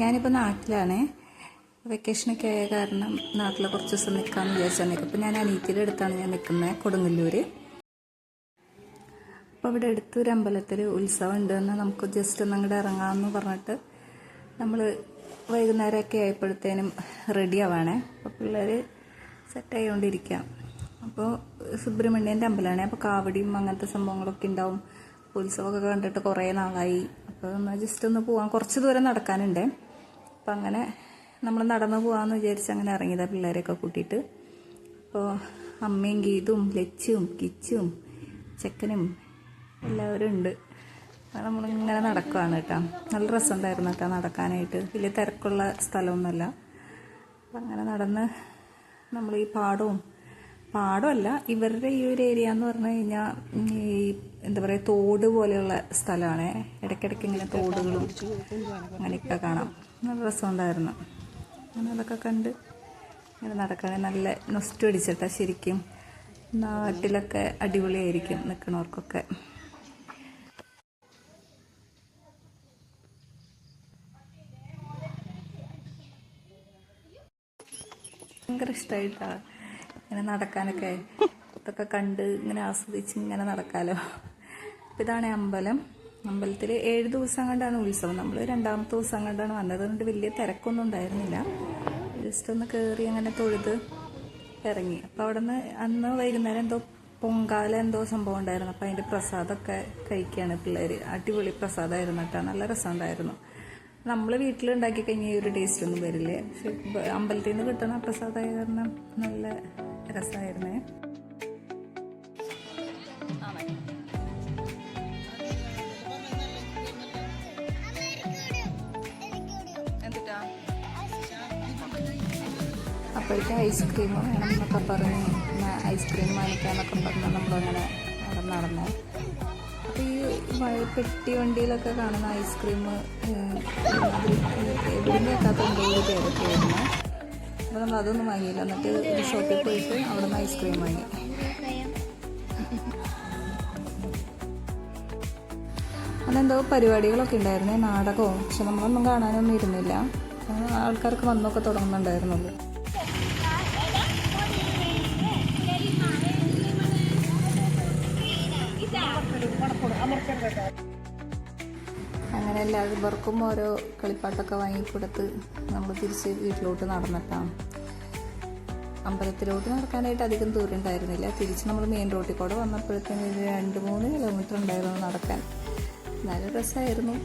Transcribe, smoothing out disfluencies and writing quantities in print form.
ഞാനിപ്പോൾ നാട്ടിലാണ്. വെക്കേഷനൊക്കെ ആയ കാരണം നാട്ടിൽ കുറച്ച് ദിവസം നിൽക്കാമെന്ന് വിചാരിച്ചാൽ നിൽക്കും. അപ്പോൾ ഞാൻ അനിയത്തിയുടെ അടുത്താണ് ഞാൻ നിൽക്കുന്നത്, കൊടുങ്ങല്ലൂർ. അപ്പോൾ ഇവിടെ അടുത്തൊരു അമ്പലത്തിൽ ഉത്സവം ഉണ്ടെന്ന് നമുക്ക് ജസ്റ്റ് ഒന്ന് അങ്ങോട്ട് ഇറങ്ങാമെന്ന് പറഞ്ഞിട്ട് നമ്മൾ വൈകുന്നേരമൊക്കെ ആയപ്പോഴത്തേനും റെഡി ആവാണേ. അപ്പോൾ പിള്ളേർ സെറ്റായിക്കൊണ്ടിരിക്കാം. അപ്പോൾ സുബ്രഹ്മണ്യൻ്റെ അമ്പലമാണ്. അപ്പോൾ കാവടിയും അങ്ങനത്തെ സംഭവങ്ങളൊക്കെ ഉണ്ടാവും. ഉത്സവമൊക്കെ കണ്ടിട്ട് കുറേ നാളായി. അപ്പോൾ നമ്മൾ ജസ്റ്റ് ഒന്ന് പോകാൻ കുറച്ച് ദൂരം നടക്കാനുണ്ട്. അപ്പം അങ്ങനെ നമ്മൾ നടന്നു പോകാമെന്ന് വിചാരിച്ച് അങ്ങനെ ഇറങ്ങിയതാണ് പിള്ളേരെയൊക്കെ കൂട്ടിയിട്ട്. അപ്പോൾ അമ്മയും ഗീതും ലച്ചും കിച്ചും ചെക്കനും എല്ലാവരും ഉണ്ട്. നമ്മളിങ്ങനെ നടക്കുകയാണ് കേട്ടോ. നല്ല രസമുണ്ടായിരുന്നു കേട്ടോ നടക്കാനായിട്ട്. വലിയ തിരക്കുള്ള സ്ഥലമൊന്നുമല്ല. അപ്പം അങ്ങനെ നടന്ന് നമ്മൾ ഈ പാടമല്ല, ഇവരുടെ ഈ ഒരു ഏരിയ എന്ന് പറഞ്ഞു കഴിഞ്ഞാൽ ഈ എന്താ പറയുക, തോട് പോലെയുള്ള സ്ഥലമാണ്. ഇടയ്ക്കിടയ്ക്ക് ഇങ്ങനെ തോടുകളും അങ്ങനെയൊക്കെ കാണാം. നല്ല രസമുണ്ടായിരുന്നു. അങ്ങനെ അതൊക്കെ കണ്ട് ഇങ്ങനെ നടക്കുകയാണെങ്കിൽ നല്ല നൊസ്റ്റു അടിച്ചിട്ടാ. ശരിക്കും നാട്ടിലൊക്കെ അടിപൊളിയായിരിക്കും നിൽക്കണവർക്കൊക്കെ. ഭയങ്കര ഇഷ്ടമായിട്ടാണ് ഇങ്ങനെ നടക്കാനൊക്കെ. ഇതൊക്കെ കണ്ട് ഇങ്ങനെ ആസ്വദിച്ച് ഇങ്ങനെ നടക്കാമല്ലോ. അപ്പം ഇതാണ് അമ്പലം. അമ്പലത്തിൽ 7 ദിവസം കണ്ടാണ് ഉത്സവം. നമ്മൾ 2ാമത്തെ ദിവസം കണ്ടാണ് വന്നത്. അതുകൊണ്ട് വലിയ തിരക്കൊന്നും ഉണ്ടായിരുന്നില്ല. ജസ്റ്റ് ഒന്ന് കയറി അങ്ങനെ തൊഴുത് ഇറങ്ങി. അപ്പോൾ അവിടെ നിന്ന് അന്ന് വൈകുന്നേരം എന്തോ പൊങ്കാല എന്തോ സംഭവം ഉണ്ടായിരുന്നു. അപ്പോൾ അതിൻ്റെ പ്രസാദമൊക്കെ കഴിക്കുകയാണ് പിള്ളേർ. അടിപൊളി പ്രസാദമായിരുന്നു കേട്ടോ. നല്ല രസമുണ്ടായിരുന്നു. നമ്മൾ വീട്ടിലുണ്ടാക്കി കഴിഞ്ഞാൽ ഈ ഒരു ടേസ്റ്റ് ഒന്നും വരില്ലേ. പക്ഷെ അമ്പലത്തിൽ നിന്ന് കിട്ടുന്ന പ്രസാദമായ കാരണം നല്ല രസമായിരുന്നേ. അപ്പോഴത്തെ ഐസ്ക്രീം വേണം എന്നൊക്കെ പറഞ്ഞ് ഐസ്ക്രീം വാങ്ങിക്കാന്നൊക്കെ പറഞ്ഞാൽ നമ്മളങ്ങനെ നടന്നേ. അപ്പോൾ ഈ പെട്ടി വണ്ടിയിലൊക്കെ കാണുന്ന ഐസ്ക്രീം എവിടുന്ന് വെക്കാത്തുണ്ടോ ഒരു പേരൊക്കെ ആയിരുന്നു. അപ്പോൾ നമ്മൾ അതൊന്നും വാങ്ങിയില്ല. എന്നിട്ട് ഒരു ഷോപ്പിൽ പോയിട്ട് അവിടെ നിന്ന് ഐസ്ക്രീം വാങ്ങി. അതെന്തോ പരിപാടികളൊക്കെ ഉണ്ടായിരുന്നേ, നാടകവും. പക്ഷെ നമ്മളൊന്നും കാണാനൊന്നും ഇരുന്നില്ല. ആൾക്കാർക്ക് വന്നൊക്കെ തുടങ്ങുന്നുണ്ടായിരുന്നുള്ളൂ. അങ്ങനെ എല്ലാവർക്കും ഓരോ കളിപ്പാട്ടൊക്കെ വാങ്ങിക്കൊടുത്ത് നമ്മൾ തിരിച്ച് വീട്ടിലോട്ട് നടന്നിട്ടാണ്. അമ്പലത്തിലോട്ട് നടക്കാനായിട്ട് അധികം ദൂരം ഉണ്ടായിരുന്നില്ല. തിരിച്ച് നമ്മൾ മെയിൻ റോഡിൽ കൂടെ വന്നപ്പോഴത്തേന് 2-3 കിലോമീറ്റർ ഉണ്ടായിരുന്നു നടക്കാൻ. നല്ല രസമായിരുന്നു.